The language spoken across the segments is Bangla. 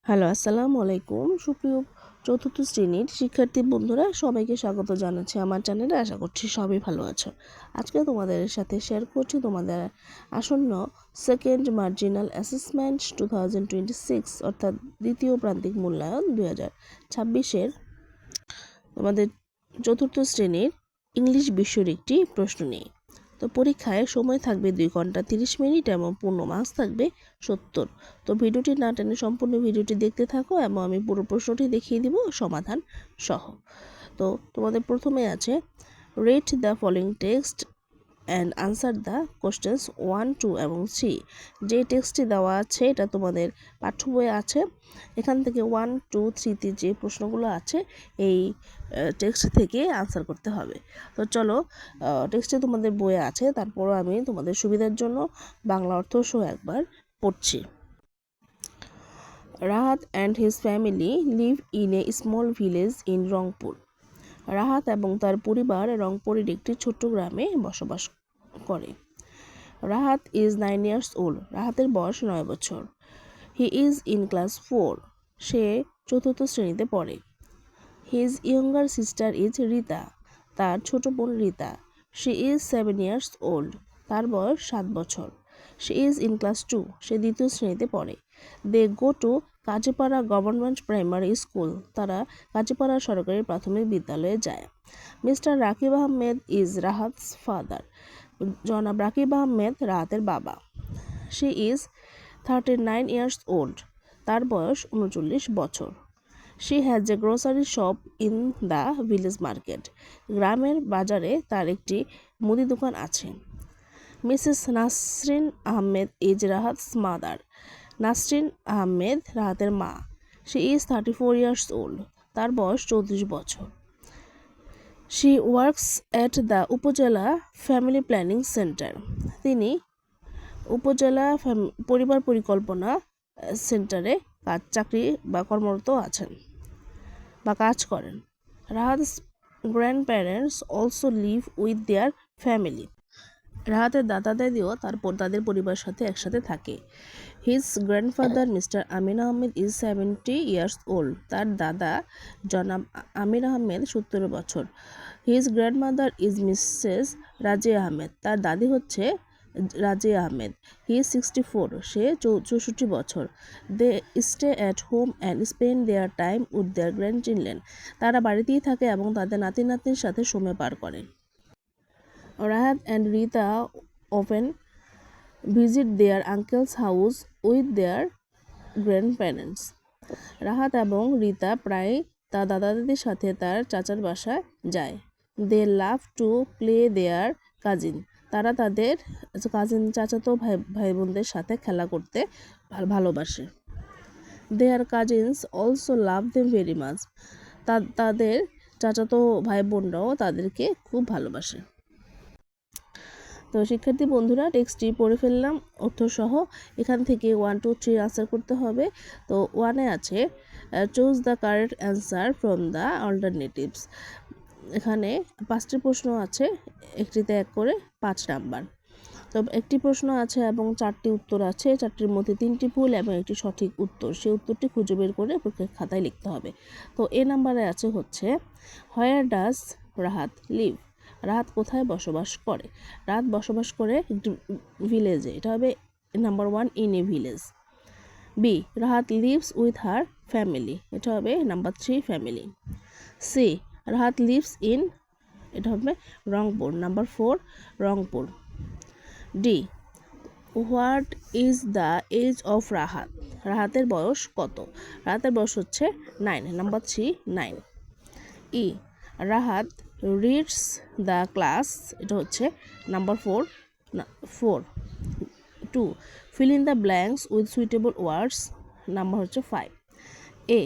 হ্যালো, আসসালামু আলাইকুম। সুপ্রিয় চতুর্থ শ্রেণীর শিক্ষার্থী বন্ধুরা, সবাইকে স্বাগত জানাচ্ছি আমার চ্যানেলে। আশা করছি সবাই ভালো আছো। আজকে তোমাদের সাথে শেয়ার করছি তোমাদের আসন্ন সেকেন্ড মার্জিনাল অ্যাসেসমেন্ট 2026 অর্থাৎ দ্বিতীয় প্রান্তিক মূল্যায়ন 2026-এর তোমাদের চতুর্থ শ্রেণীর ইংলিশ বিষয়ের একটি প্রশ্ন নিয়ে। তো পরীক্ষায় সময় থাকবে 2 ঘন্টা 30 মিনিট এবং পূর্ণ মার্কস থাকবে 70। তো ভিডিওটি না টেনে সম্পূর্ণ ভিডিওটি দেখতে থাকো এবং আমি পুরো প্রশ্নটি দেখিয়ে দিব সমাধান সহ। তো তোমাদের প্রথমে আছে read the following text and answer the questions 1, 2 এবং 3। যে টেক্সটটি দেওয়া আছে এটা তোমাদের পাঠ্য বইয়ে আছে। এখান থেকে 1, 2, 3তে যে প্রশ্নগুলো আছে এই টেক্সট থেকে আনসার করতে হবে। তো চলো, টেক্সটে তোমাদের বইয়ে আছে, তারপরও আমি তোমাদের সুবিধার জন্য বাংলা অর্থ সহ একবার পড়ছি। Rahat and his family leave in a small village in Rangpur. Rahat এবং তার পরিবার রংপুরের একটি ছোট্ট গ্রামে বসবাস করে। Rahat is 9 years old. রাহাতের বয়স 9 বছর। He is in class 4. সে চতুর্থ শ্রেণীতে পড়ে। His younger sister is Rita. তার ছোট বোন Rita. She is 7 years old. তার বয়স 7 বছর। She is in class 2. সে দ্বিতীয় শ্রেণীতে পড়ে। দে go to Kazipara government primary school. তারা কাজীপাড়া সরকারি প্রাথমিক বিদ্যালয়ে যায়। Mr Rakib Ahmed is Rahat's father. জনাব রাকিব আহমেদ রাহাতের বাবা। She is 39 years old. তার বয়স 39 বছর। She has a grocery shop in the village market. গ্রামের বাজারে তার একটি মুদি দোকান আছে। Mrs Nasrin Ahmed is Rahat's mother. Nasrin Ahmed রাহাতের মা। She is 34 years old. তার বয়স 34 বছর। শি ওয়ার্কস অ্যাট দ্য উপজেলা ফ্যামিলি প্ল্যানিং সেন্টার. তিনি উপজেলা পরিবার পরিকল্পনা সেন্টারে চাকরি বা কর্মরত আছেন বা কাজ করেন। Rahat's grandparents also live with their family. রাহাতের দাদা দাদিও তাদের পরিবারের সাথে একসাথে থাকে। His grandfather Mr Amir Ahmed is 70 years old. তার দাদা জনাব আমির আহমেদ 70 বছর। His grandmother is Mrs Razia Ahmed. তার দাদি হচ্ছে রাজিয়া আহমেদ। He is 64. সে 64 বছর। They stay at home and spend their time with their grandchildren. তারা বাড়িতেই থাকে এবং তাদের নাতি নাতনির সাথে সময় পার করে। Rahat and Rita often visit their uncle's house with their grandparents. Rahat এবং রিতা প্রায় তার দাদা দাদির সাথে তার চাচার বাসায় যায়। They love to play their cousin. তারা তাদের চাচাতো ভাই বোনদের সাথে খেলা করতে ভালোবাসে। Their cousins also love them very much. তাদের চাচাতো ভাই বোনরাও তাদেরকে খুব ভালোবাসে। তো শিক্ষার্থী বন্ধুরা, টেক্সটটি পড়ে ফেললাম অর্থসহ। এখান থেকে 1, 2, 3 আনসার করতে হবে। তো 1-এ আছে choose the correct answer from the alternatives. এখানে 5টি প্রশ্ন আছে, একটিতে 1 করে 5 নাম্বার। তো একটি প্রশ্ন আছে এবং 4টি উত্তর আছে। 4টির মধ্যে 3টি ভুল এবং একটি সঠিক উত্তর। সেই উত্তরটি খুঁজে বের করে পরীক্ষার খাতায় লিখতে হবে। তো এ নাম্বারে আছে হচ্ছে where does Rahat live. Rahat কোথায় বসবাস করে? রাহাত বসবাস করে একটি ভিলেজে। এটা হবে number 1, in a village. B, Rahat lives with her family. এটা হবে number 3, family. C, Rahat lives in, এটা হবে Rangpur, number 4, Rangpur. D, what is the age of Rahat. রাহাতের বয়স কত? রাহাতের বয়স হচ্ছে 9, number 3, 9। E, Rahat reads the class. এটা হচ্ছে number 4। 2, fill in the blanks with suitable words. Number হচ্ছে 5। A,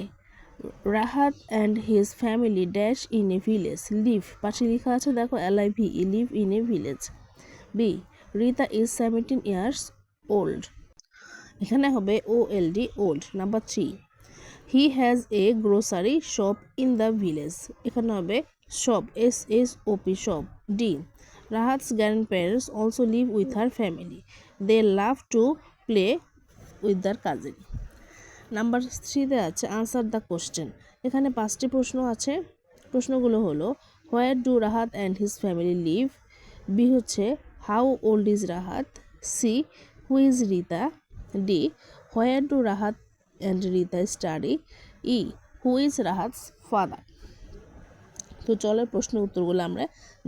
Rahat and his family dash in a village. Live পাশে লেখা আছে, দেখো LIV, live in a village. B, Rita is 17 years old. এখানে হবে OLD, old, number 3। He has a grocery shop in the village. এখানে হবে shop, SHOP, shop. D, Rahat's grandparents also live with her family. They love to play with their cousin. Number 3-তে আছে আনসার দ্য কোশ্চেন। এখানে 5টি প্রশ্ন আছে। প্রশ্নগুলো হলো where do Rahat and his family live, B হচ্ছে how old is Rahat, C who is Rita, D where do Rahat and Rita study, E who is Rahat's father. তো চলো প্রশ্নের উত্তরগুলো আমরা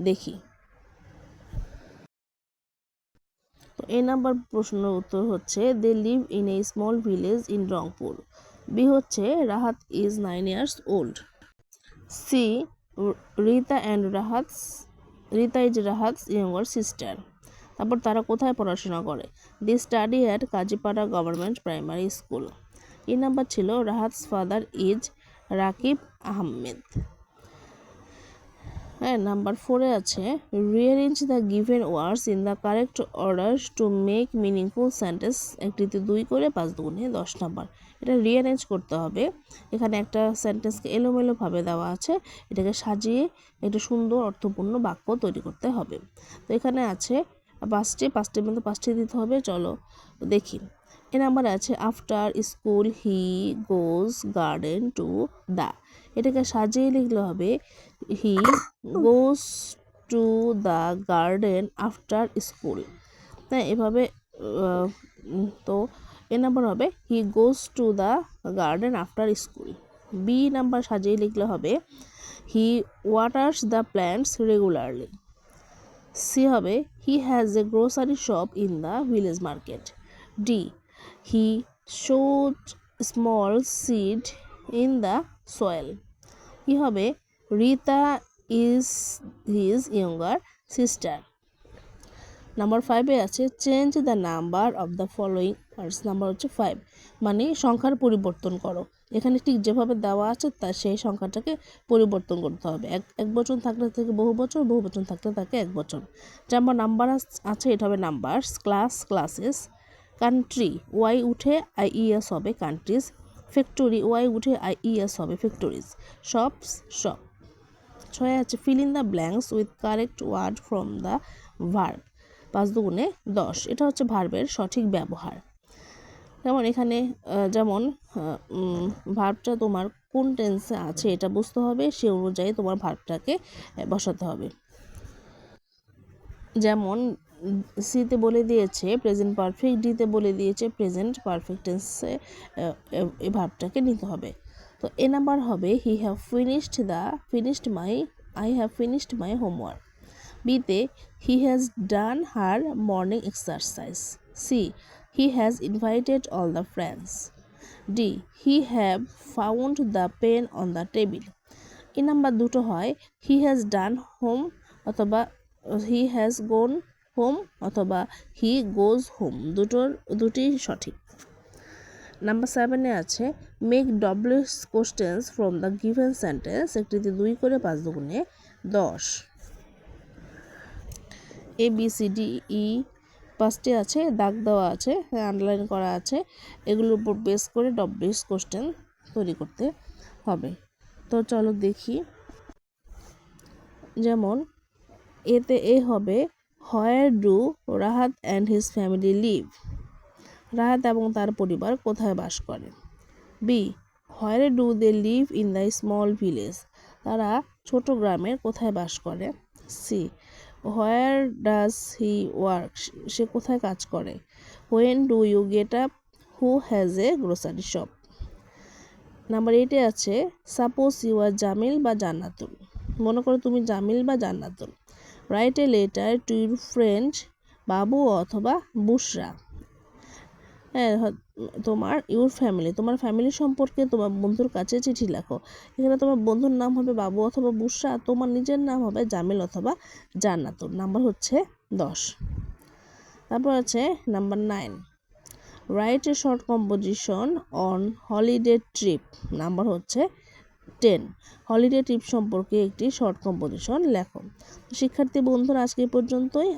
দেখি। তো এ নাম্বার প্রশ্নের উত্তর হচ্ছে they live in a small village in Rangpur, B হচ্ছে Rahat is 9 years old, C Rita is Rahat's younger sister. তারপর তারা কোথায় পড়াশোনা করে, they study at Kazipara government primary school. এই নাম্বার ছিল রাহাতস ফাদার ইজ রাকিব আহমেদ। হ্যাঁ, নাম্বার 4-এ আছে rearrange the given words in the correct order to make meaningful sentence. একটিতে 2 করে 5 দুগুণে 10 নাম্বার। এটা রিঅ্যারেঞ্জ করতে হবে। এখানে একটা সেন্টেন্সকে এলোমেলোভাবে দেওয়া আছে, এটাকে সাজিয়ে একটা সুন্দর অর্থপূর্ণ বাক্য তৈরি করতে হবে। তো এখানে আছে 5টির মধ্যে 5টি দিতে হবে। চলো দেখি। এ নাম্বারে আছে after school he goes garden to the, এটাকে সাজিয়ে লিখলে হবে he goes to the garden after school. হ্যাঁ, এভাবে তো এ নাম্বার হবে he goes to the garden after school. B number সাজিয়ে লিখলে হবে he waters the plants regularly. C হবে he has a grocery shop in the village market. D he showed small seed in the soil. কি হবে Rita is his younger sister. Number 5-এ আছে change the number of the following words. Number হচ্ছে 5, মানে সংখ্যার পরিবর্তন করো। এখানে ঠিক যেভাবে দেওয়া আছে তা সেই সংখ্যাটাকে পরিবর্তন করতে হবে। এক বচন থাকলে থাকে বহু বচন, বহু বচন থাকলে থাকে এক বচন। যেমন নাম্বার আছে এটা হবে numbers, class classes, country Y উঠে IES হবে কান্ট্রিজ, ফ্যাক্টরি ওয়াই উঠে IES হবে ফ্যাক্টরিজ, শপস শপ। 6 আছে fill in the blanks with correct word from the verb. 5 দুগুণে 10, এটা হচ্ছে ভার্বের সঠিক ব্যবহার। যেমন এখানে ভার্বটা তোমার কোন টেন্সে আছে এটা বুঝতে হবে, সে অনুযায়ী তোমার ভার্বটাকে বসাতে হবে। যেমন সিতে বলে দিয়েছে প্রেজেন্ট পারফেক্ট, ডিতে বলে দিয়েছে প্রেজেন্ট পারফেক্ট টেন্সে এই ভার্বটাকে নিতে হবে। তো এ নাম্বার হবে I have finished my homework. বিতে he has done her morning exercise. C he has invited all the friends. D he have found the pen on the table. এই নাম্বার দুটো হয় হি হ্যাজ ডান হোম অথবা হি হ্যাজ গোন হোম অথবা হি গোজ হোম, দুটি সঠিক। নাম্বার 7-এ আছে make doubles questions from the given sentence. একটিতে 2 করে 5 দুগুণে 10। ABCDE 5টি আছে, দাগ দেওয়া আছে, আন্ডারলাইন করা আছে। এগুলোর উপর বেস করে ডবলস কোশ্চেন তৈরি করতে হবে। তো চলো দেখি। যেমন এতে এ হবে where do Rahat and his family live, Rahat এবং তার পরিবার কোথায় বাস করে। B where do they live in the small village, তারা ছোট গ্রামের কোথায় বাস করে। C where does he work, সে কোথায় কাজ করে। When do you get up, who has a grocery shop. Number 8-এ আছে সাপোজ ইউ আর জামিল বা জান্নাতুল, মনে করো তুমি জামিল বা Jannatul. Write a letter to your friend Babu অথবা বুশরা। হ্যাঁ, তোমার ফ্যামিলি সম্পর্কে তোমার বন্ধুর কাছে চিঠি লেখো। এখানে তোমার বন্ধুর নাম হবে বাবু অথবা বুশরা, তোমার নিজের নাম হবে জামিল অথবা জান্নাতুল। নাম্বার হচ্ছে 10। তারপর আছে number 9, write a short composition on holiday trip. Number হচ্ছে 10, হলিডে ট্রিপ সম্পর্কে একটি শর্ট কম্পোজিশন লেখো। শিক্ষার্থী বন্ধুরা আজকে পর্যন্তই।